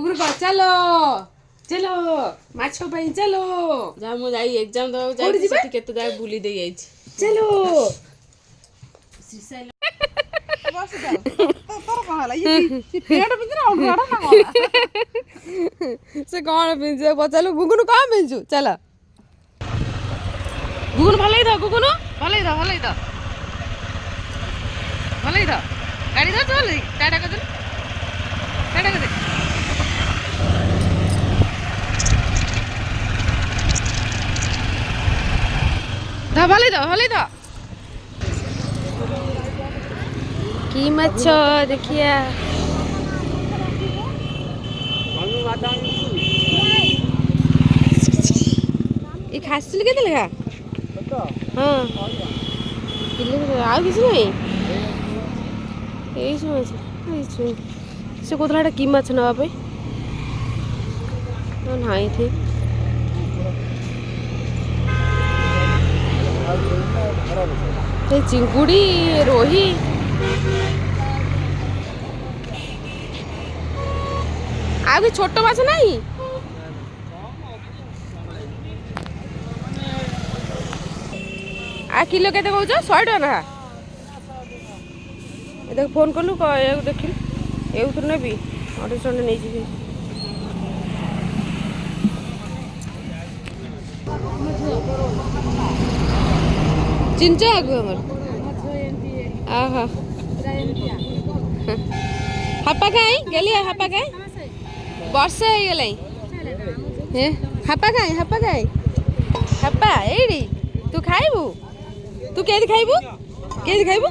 कुकुर को चलो चलो माछो पई चलो जा मु जाई एग्जाम दो जाई सेठी केते जाय बुली दे जाई चलो श्रीशैल बस जाओ तोर कहला ये पेट बिंदरा उड़ाड़ा ना कहला से कोन पिंजे पचालो गुगुनु का पिंजु चला गुगुनु भलै द गुगुनु भलै द गाड़ी द चल टाटा कर दे भलै द की माछ देखिया ये खासिल के लगा हाँ आ किसी नहीं यही से कहला कि माछ नापे ना थे चिंकुड़ी रोही आ छोट माछ नहीं आ किलो के कौच 100 टका ना देख फोन कलु देख एथर नेबी 250 टका नहीं जी चिंचा आगु हमर आहा हापा काई गेली हापा काई वर्षे हो गलाई हे हापा काई हापा एडी तू खाइबू तू केदी खाइबू